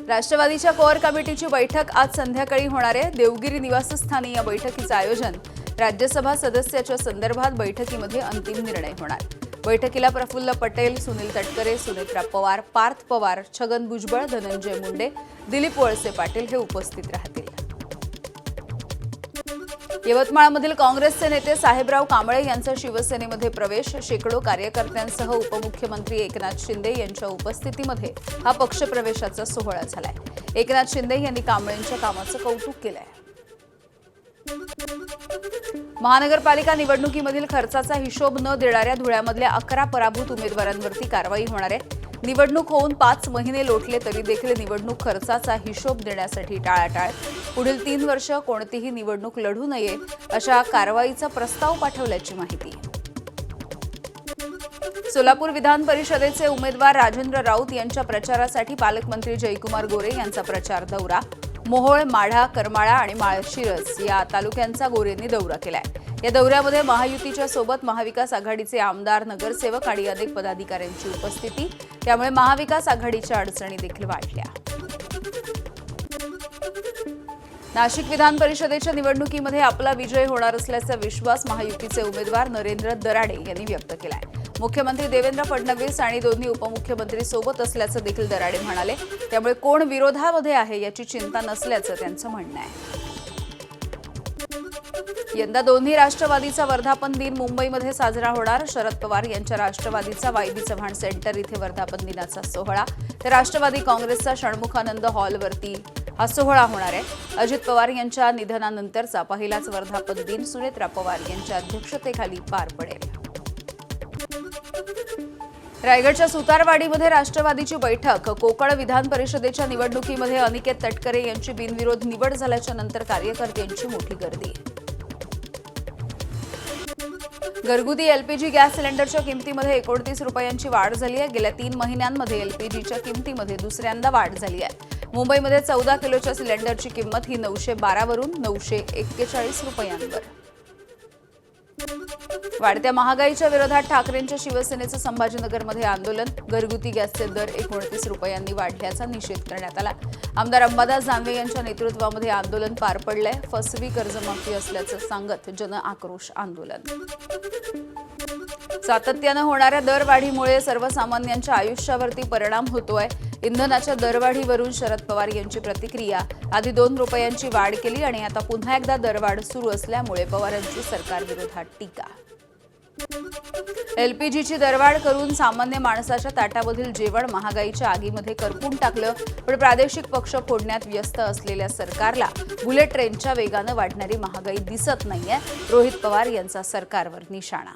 राष्ट्रवादीच्या कोअर कमिटीची बैठक आज संध्याकाळी होणार आहे। देवगिरी निवासस्थानी या बैठकीचे आयोजन। राज्यसभा सदस्याच्या संदर्भात बैठकीमध्ये अंतिम निर्णय होणार। बैठकीला प्रफुल्ल पटेल, सुनील तटकरे, सुनेत्रा पवार, पार्थ पवार, छगन भुजबळ, धनंजय मुंडे, दिलीप वळसे पाटील हे उपस्थित राहतील। यवतमाळमधील काँग्रेसचे नेते साहेबराव कांबळे यांचा शिवसेनेमध्ये प्रवेश। शेकडो कार्यकर्त्यांसह उपमुख्यमंत्री एकनाथ शिंदे यांच्या उपस्थितीमध्ये हा पक्षप्रवेशाचा सोहळा झालाय। एकनाथ शिंदे यांनी कांबळेंच्या कामाचं कौतुक केलंय। महानगरपालिका निवडणुकीमधील खर्चाचा हिशोब न देणाऱ्या धुळ्यामधल्या 11 पराभूत उमेदवारांवरती कारवाई होणार आहे। निवडणूक होऊन 5 महिने लोटले तरी देखील निवडणूक खर्चाचा हिशोब देण्यासाठी टाळाटाळ। पुढील 3 वर्ष कोणतीही निवडणूक लढू नये अशा कारवाईचा प्रस्ताव पाठवल्याची माहिती। सोलापूर विधान परिषदेचे उमेदवार राजेंद्र राऊत यांच्या प्रचारासाठी पालकमंत्री जयकुमार गोरे यांचा प्रचार दौरा। मोहोळ, माढा, करमाळा आणि माळशिरस या तालुक्यांचा गोरेंनी दौरा केलाय। या दौऱ्यामध्ये महायुतीच्या सोबत महाविकास आघाडीचे आमदार, नगरसेवक आणि अनेक पदाधिकाऱ्यांची उपस्थिती। त्यामुळे महाविकास आघाडीच्या अडचणी देखील वाढल्या। नाशिक विधान परिषदेच्या निवडणुकीमध्ये आपला विजय होणार असल्याचा विश्वास महायुतीचे उमेदवार नरेंद्र दराडे यांनी व्यक्त केलाय। मुख्यमंत्री देवेंद्र फडणवीस आणि दोन्ही उपमुख्यमंत्री सोबत असल्याचं देखील दराडे म्हणाले। त्यामुळे कोण विरोधामध्ये आहे याची चिंता नसल्याचं त्यांचं म्हणणं आहे। यंदा दोन्ही राष्ट्रवादीचा वर्धापन दिन मुंबईमध्ये साजरा होणार। शरद पवार यांच्या राष्ट्रवादीचा वाय.बी. चव्हाण सेंटर इथे वर्धापन दिनाचा सोहळा, तर राष्ट्रवादी काँग्रेसचा षण्मुखानंद हॉलवरती हा सोहळा होणार आहे। अजित पवार यांच्या निधनानंतरचा पहिलाच वर्धापन दिन सुनेत्रा पवार यांच्या अध्यक्षतेखाली पार पडेल। रायगडच्या सुतारवाडीमध्ये राष्ट्रवादीची बैठक। कोकण विधान परिषदेच्या निवडणुकीमध्ये अनिकेत तटकरे यांची बिनविरोध निवड झाल्याच्या नंतर कार्यकर्त्यांची मोठी गर्दी। घरगुती एलपीजी गॅस सिलेंडरच्या किमतीमध्ये 29 रुपयांची वाढ झाली आहे। गेल्या 3 महिन्यांमध्ये एलपीजीच्या किमतीमध्ये दुसऱ्यांदा वाढ झाली आहे। मुंबईमध्ये 14 किलोच्या सिलेंडरची किंमत ही 912 वरून 941 रुपयांवर। वाढत्या महागाईच्या विरोधात ठाकरेंच्या शिवसेनेचं संभाजीनगरमध्ये आंदोलन। घरगुती गॅसचे दर 29 रुपयांनी वाढल्याचा निषेध करण्यात आला। आमदार अंबादास दानवे यांच्या नेतृत्वामध्ये आंदोलन पार पडलंय। फसवी कर्जमाफी असल्याचं सांगत जन आक्रोश आंदोलन। सातत्यानं होणाऱ्या दरवाढीमुळे सर्वसामान्यांच्या आयुष्यावरती परिणाम होतोय। इंधनाच्या दरवाढीवरून शरद पवार यांची प्रतिक्रिया। आधी 2 रुपयांची वाढ केली आणि आता पुन्हा एकदा दरवाढ सुरू असल्यामुळे पवारांची सरकारविरोधात टीका। एलपीजीची दरवाढ करून सामान्य माणसाच्या ताटामधील जेवण महागाईच्या आगीमध्ये करपून टाकलं। पण प्रादेशिक पक्ष फोडण्यात व्यस्त असलेल्या सरकारला बुलेट ट्रेनच्या वेगानं वाढणारी महागाई दिसत नाहीये। रोहित पवार यांचा सरकारवर निशाणा।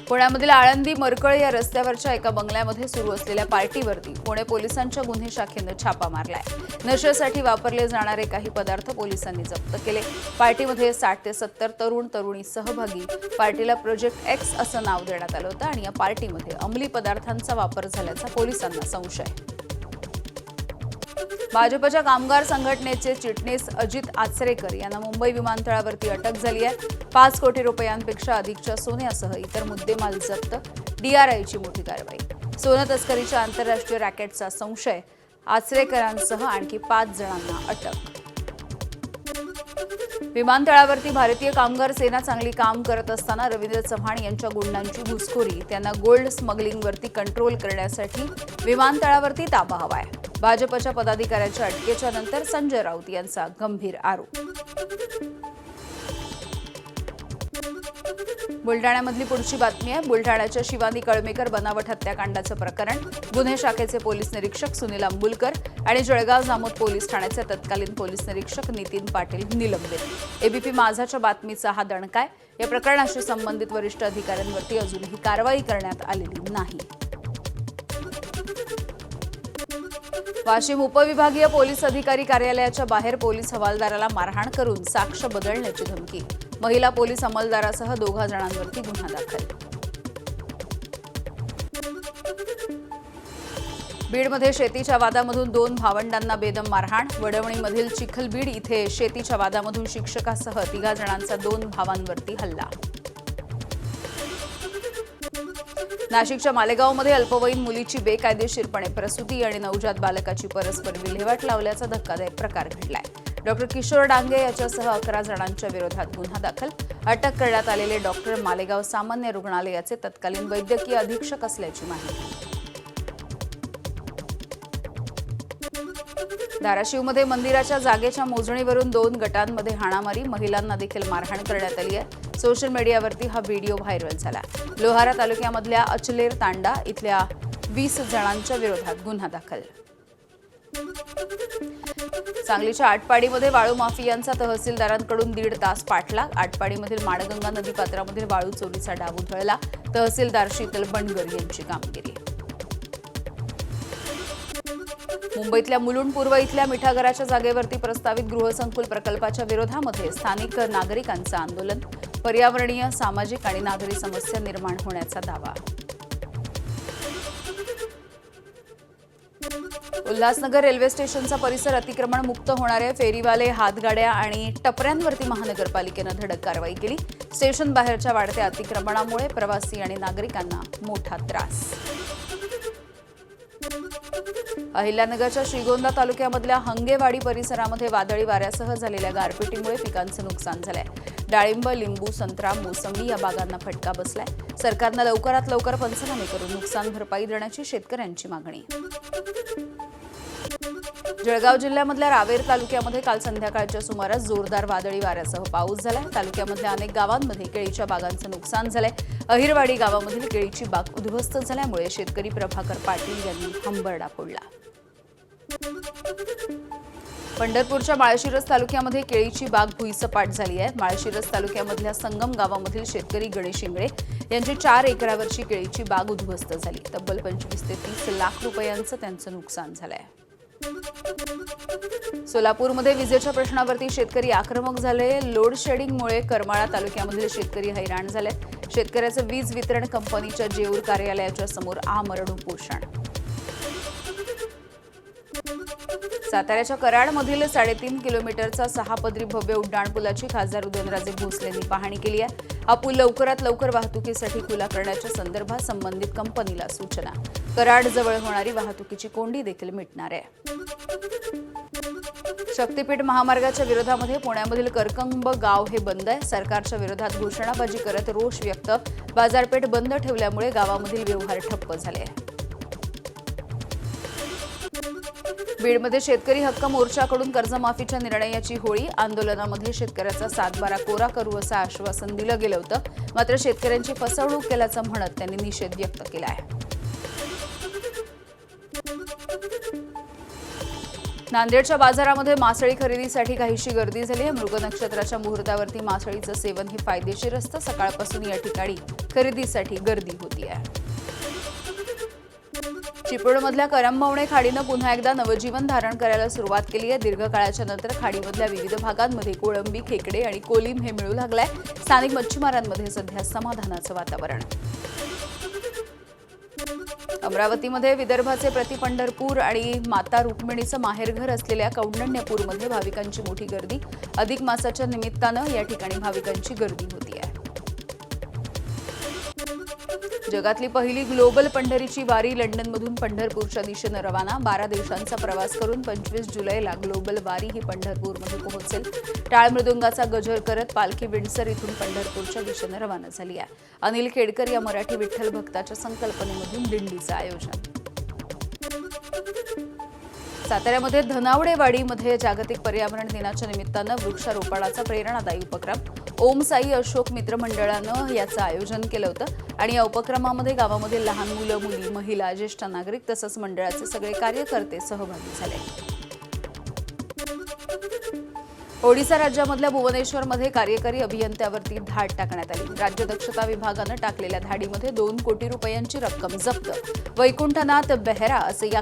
पुण्यामधील आळंदी मरकळ या रस्त्यावरच्या एका बंगल्यामध्ये सुरू असलेल्या पार्टीवरती पुणे पोलिसांच्या गुन्हे शाखेनं छापा मारलाय। नशेसाठी वापरले जाणारे काही पदार्थ पोलिसांनी जप्त केले। पार्टीमध्ये 60 ते 70 तरुण तरुणी सहभागी। पार्टीला प्रोजेक्ट एक्स असं नाव देण्यात आलं होतं आणि या पार्टीमध्ये अंमली पदार्थांचा वापर झाल्याचा पोलिसांना संशय। भाजपच्या कामगार संघटनेचे चिटणीस अजित आचरेकर यांना मुंबई विमानतळावरती अटक झाली आहे। 5 कोटी रुपयांपेक्षा अधिकच्या सोन्यासह इतर मुद्देमाल जप्त। डीआरआयची मोठी कारवाई। सोनं तस्करीच्या आंतरराष्ट्रीय रॅकेटचा संशय। आचरेकरांसह आणखी 5 जणांना अटक। विमानतळावरती भारतीय कामगार सेना चांगली काम करत असताना रवींद्र चव्हाण यांच्या गुंडांची घुसखोरी। त्यांना गोल्ड स्मगलिंगवरती कंट्रोल करण्यासाठी विमानतळावरती ताबा हवाय। भाजपच्या पदाधिकाऱ्यांच्या अटकेच्या नंतर संजय राऊत यांचा गंभीर आरोप। बुलढाण्यामधली पुढची बातमी आहे। बुलढाण्याच्या शिवानी कळमेकर बनावट हत्याकांडाचं प्रकरण। गुन्हे शाखेचे पोलीस निरीक्षक सुनील अंबुलकर आणि जळगाव जामोद पोलीस ठाण्याचे तत्कालीन पोलीस निरीक्षक नितीन पाटील निलंबित। एबीपी माझाच्या बातमीचा हा दणका आहे। या प्रकरणाशी संबंधित वरिष्ठ अधिकाऱ्यांवरती अजूनही कारवाई करण्यात आलेली नाही। वाशिम उपविभागीय पोलीस अधिकारी कार्यालयाच्या बाहेर पोलीस हवालदाराला मारहाण करून साक्ष बदलण्याची धमकी। महिला पोलीस अंमलदारासह 2 जणांवरती गुन्हा दाखल। बीडमध्ये शेतीच्या वादामधून 2 भावंडांना बेदम मारहाण। वडवणीमधील चिखलबीड इथे शेतीच्या वादामधून शिक्षकासह 3 जणांचा 2 भावांवरती हल्ला। नाशिकच्या मालेगावमध्ये अल्पवयीन मुलीची बेकायदेशीरपणे प्रसूती आणि नवजात बालकाची परस्पर विल्हेवाट लावल्याचा धक्कादायक प्रकार घडलाय। डॉक्टर किशोर डांगे याच्यासह 11 जणांच्या विरोधात गुन्हा दाखल। अटक करण्यात आलेले डॉक्टर मालेगाव सामान्य रुग्णालयाचे तत्कालीन वैद्यकीय अधीक्षक असल्याची माहिती। धाराशिवमध्ये मंदिराच्या जागेच्या मोजणीवरून 2 गटांमध्ये हाणामारी, महिलांना देखील मारहाण करण्यात आली आहे। सोशल मीडियावरती हा व्हिडिओ व्हायरल झाला। लोहारा तालुक्यामधल्या अचलेर तांडा इथल्या 20 जणांच्या विरोधात गुन्हा दाखल। सांगलीच्या आटपाडीमध्ये वाळू माफियांचा तहसीलदारांकडून 1.5 तास पाठलाग। आटपाडीमधील माणगंगा नदीपात्रामधील वाळू चोरीचा डाव उधळला। तहसीलदार शीतल बनगर यांची कामगिरी। मुंबईतल्या मुलुंड पूर्व इथल्या मिठागराच्या जागेवरती प्रस्तावित गृहसंकुल प्रकल्पाच्या विरोधामध्ये स्थानिक नागरिकांचं आंदोलन। पर्यावरणीय, सामाजिक आणि नागरी समस्या निर्माण होण्याचा दावा। उल्हासनगर रेल्वे स्टेशनचा परिसर अतिक्रमण मुक्त होणार आहे। फेरीवाले, हातगाड्या आणि टपऱ्यांवरती महानगरपालिकेनं धडक कारवाई केली। स्टेशन बाहेरच्या वाढत्या अतिक्रमणामुळे प्रवासी आणि नागरिकांना मोठा त्रास। अहिल्यानगरच्या श्रीगोंदा तालुक्यामधल्या हंगेवाडी परिसरामध्ये वादळी वाऱ्यासह झालेल्या गारपिटीमुळे पिकांचं नुकसान झालंय। डाळिंब, लिंबू, संत्रा, मोसंबी या बागांना फटका बसलाय। सरकारनं लवकरात लवकर पंचनामे करून नुकसान भरपाई देण्याची शेतकऱ्यांची मागणी। जळगाव जिल्ह्यामधल्या रावेर तालुक्यामध्ये काल संध्याकाळच्या सुमारास जोरदार वादळी वाऱ्यासह पाऊस झालाय। तालुक्यामधल्या अनेक गावांमध्ये केळीच्या बागांचं नुकसान झालंय। अहिरवाडी गावामधील केळीची बाग उद्ध्वस्त झाल्यामुळे शेतकरी प्रभाकर पाटील यांनी हंबरडा फोडला। पंढरपूरच्या माळशिरस तालुक्यामध्ये केळीची बाग भुईसपाट झाली आहे। माळशिरस तालुक्यामधल्या संगम गावामधील शेतकरी गणेश इंगळे यांची 4 एकरावरची केळीची बाग उद्ध्वस्त झाली। तब्बल 25 ते 30 लाख रुपयांचं त्यांचं नुकसान झालंय। सोलापूरमध्ये विजेच्या प्रश्नावरती शेतकरी आक्रमक झाले। लोड शेडिंगमुळे करमाळा तालुक्यामधील शेतकरी हैराण झाले। शेतकऱ्याचं वीज वितरण कंपनीच्या जेऊर कार्यालयाच्या समोर आमरण उपोषण। साताऱ्याच्या कराडमधील 3.5 किलोमीटरचा 6 पदरी भव्य उड्डाणपुलाची खासदार उदयनराजे भोसलेंनी पाहणी केली आहे। हा पूल लवकरात लवकर वाहतुकीसाठी खुला करण्याच्या संदर्भात संबंधित कंपनीला सूचना। कराडजवळ होणारी वाहतुकीची कोंडी देखील मिटणार आहे। शक्तीपीठ महामार्गाच्या विरोधामध्ये पुण्यामधील करकंब गाव हे बंद आहे। सरकारच्या विरोधात घोषणाबाजी करत रोष व्यक्त। बाजारपेठ बंद ठेवल्यामुळे गावामधील व्यवहार ठप्प झाले आहेत। बीडमध्ये शेतकरी हक्क मोर्चाकडून कर्जमाफीच्या निर्णयाची होळी। आंदोलनामध्ये शेतकऱ्याचा 7-12 कोरा करू असं आश्वासन दिलं गेलं होतं, मात्र शेतकऱ्यांची फसवणूक केल्याचं म्हणत त्यांनी निषेध व्यक्त केला आहे। नांदेडच्या बाजारामध्ये मासळी खरेदीसाठी काहीशी गर्दी झाली आहे। मृग नक्षत्राच्या मुहूर्तावरती मासळीचं सेवन हे फायदेशीर असतं। सकाळपासून या ठिकाणी खरेदीसाठी गर्दी होती आहे। चिपळूणमधल्या करंबवणे खाडीनं पुन्हा एकदा नवजीवन धारण करायला सुरुवात केली आहे। दीर्घकाळाच्या नंतर खाडीमधल्या विविध भागांमध्ये कोळंबी, खेकडे आणि कोलीम हे मिळू लागलाय। स्थानिक मच्छीमारांमध्ये सध्या समाधानाचं वातावरण। अमरावतीमध्ये विदर्भाचे प्रतिपंढरपूर आणि माता रुक्मिणीचं माहेरघर असलेल्या कौंडण्यपूरमध्ये भाविकांची मोठी गर्दी। अधिक मासाच्या निमित्तानं या ठिकाणी भाविकांची गर्दी होती आहे। जगातली पहिली ग्लोबल पंढरीची वारी लंडनमधून पंढरपूरच्या दिशेनं रवाना। 12 देशांचा प्रवास करून 25 जुलैला ग्लोबल वारी ही पंढरपूरमध्ये पोहोचेल। टाळ मृदुंगाचा गजर करत पालखी विंडसर इथून पंढरपूरच्या दिशेनं रवाना झाली आहे। अनिल खेडकर या मराठी विठ्ठल भक्ताच्या संकल्पनेमधून दिंडीचं आयोजन। साताऱ्यामध्ये धनावडेवाडीमध्ये जागतिक पर्यावरण दिनाच्या निमित्तानं वृक्षारोपणाचा प्रेरणादायी उपक्रम ओम साई अशोक मित्र मंडळानं याचं आयोजन केलं होतं आणि या उपक्रमामध्ये गावामध्ये लहान मुलं, मुली, महिला, ज्येष्ठ नागरिक तसंच मंडळाचे सगळे कार्यकर्ते सहभागी झाले। ओडिशा राज्यामधल्या भुवनेश्वरमध्ये कार्यकारी अभियंत्यावरती धाड टाकण्यात आली। राज्य दक्षता विभागानं टाकलेल्या धाडीमध्ये 2 कोटी रुपयांची रक्कम जप्त। वैकुंठनाथ बेहरा असं या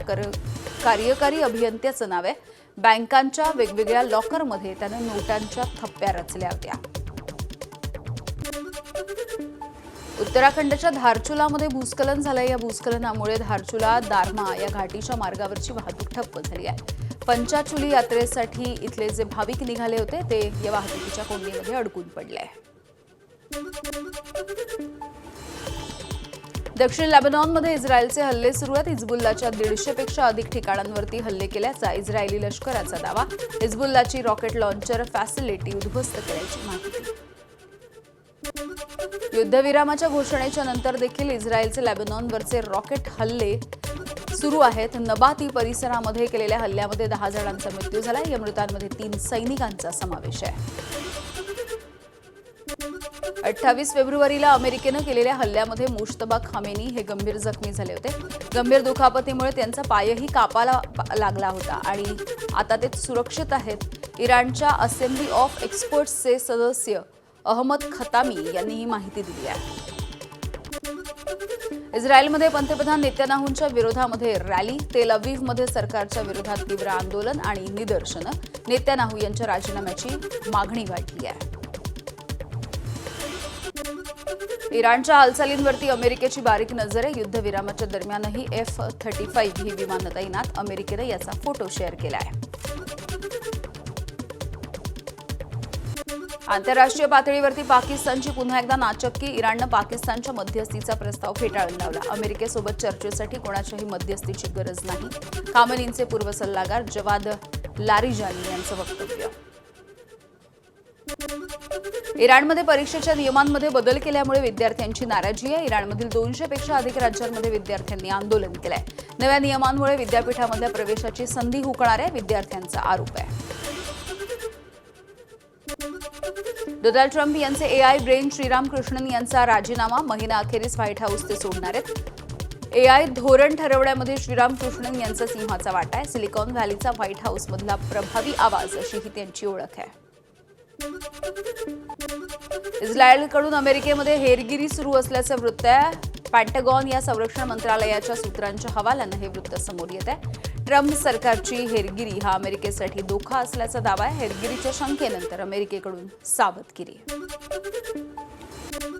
कार्यकारी अभियंत्याचं नाव आहे। बँकांच्या वेगवेगळ्या लॉकरमध्ये त्यानं नोटांच्या थप्प्या रचल्या होत्या। उत्तराखंडच्या धारचुलामध्ये भूस्खलन झालंय। या भूस्खलनामुळे धारचुला दारमा या घाटीच्या मार्गावरची वाहतूक ठप्प झाली आहे। पंचाचुली यात्रेसाठी इथले जे भाविक निघाले होते ते या वाहतुकीच्या कोंडीमध्ये अडकून पडले। दक्षिण लेबनॉनमध्ये इस्रायलचे हल्ले सुरू आहेत. हिजबुल्लाच्या 150 पेक्षा अधिक ठिकाणांवरती हल्ले केल्याचा इस्रायली लष्कराचा दावा. हिजबुल्लाची रॉकेट लॉन्चर फॅसिलिटी उद्ध्वस्त केल्याची माहिती. युद्धविरामाच्या घोषणेच्या नंतर देखील इस्रायलचे लेबनॉनवरचे रॉकेट हल्ले सुरू आहेत. नबाती परिसरामध्ये केलेल्या हल्ल्यामध्ये 10 जणांचा मृत्यू झाला. या मृतांमध्ये 3 सैनिकांचा समावेश आहे. 28 फेब्रुवारीला अमेरिकेनं केलेल्या हल्ल्यामध्ये मुश्तबा खामेनी हे गंभीर जखमी झाले होते. गंभीर दुखापतीमुळे त्यांचा पायही कापायला लागला होता आणि आता ते सुरक्षित आहेत. इराणच्या असेंब्ली ऑफ एक्सपर्ट्सचे सदस्य अहमद खतामी यांनी ही माहिती दिली आहे. इस्रायलमध्ये पंतप्रधान नेत्यानाहूंच्या विरोधामध्ये रॅली. तेल अवीवमध्ये सरकारच्या विरोधात तीव्र आंदोलन आणि निदर्शनं. नेत्यानाहू यांच्या राजीनाम्याची मागणी वाढली आहे. इराणच्या हालचालींवरती अमेरिकेची बारीक नजर आहे. युद्धविरामाच्या दरम्यानही F-35 ही विमानं तैनात. अमेरिकेनं याचा फोटो शेअर केला आहे. आंतरराष्ट्रीय पातळीवरती पाकिस्तानची पुन्हा एकदा नाचक्की. इराणनं पाकिस्तानच्या मध्यस्थीचा प्रस्ताव फेटाळून लावला. अमेरिकेसोबत चर्चेसाठी कोणाच्याही मध्यस्थीची गरज नाही. खामेनींचे पूर्व सल्लागार जवाद लारिजानी यांचं वक्तव्य. इराणमध्ये परीक्षेच्या नियमांमध्ये बदल केल्यामुळे विद्यार्थ्यांची नाराजी आहे. इराणमधील 200 पेक्षा अधिक राज्यांमध्ये विद्यार्थ्यांनी आंदोलन केलंय. नव्या नियमांमुळे विद्यापीठामधल्या प्रवेशाची संधी हुकणार आहे, विद्यार्थ्यांचा आरोप आहे. डोनाल्ड ट्रम्प यांचे AI ब्रेन श्रीराम कृष्णन यांचा राजीनामा. महिनाअखेरीस व्हाईट हाऊस ते सोडणार आहेत. AI धोरण ठरवण्यामध्ये श्रीराम कृष्णन यांचा सिंहाचा वाटा आहे. सिलिकॉन व्हॅलीचा व्हाईट हाऊसमधला प्रभावी आवाज अशी ही त्यांची ओळख आहे. इस्रायलकडून अमेरिकेमध्ये हेरगिरी सुरू असल्याचं वृत्त आहे. पेंटागॉन या संरक्षण मंत्रालयाच्या सूत्रांच्या हवाल्यानं हे वृत्त समोर येत आहे. ट्रम्प सरकारची हेरगिरी हा अमेरिकेसाठी धोका असल्याचा दावा आहे. हेरगिरीच्या शंकेनंतर अमेरिकेकडून सावधगिरी.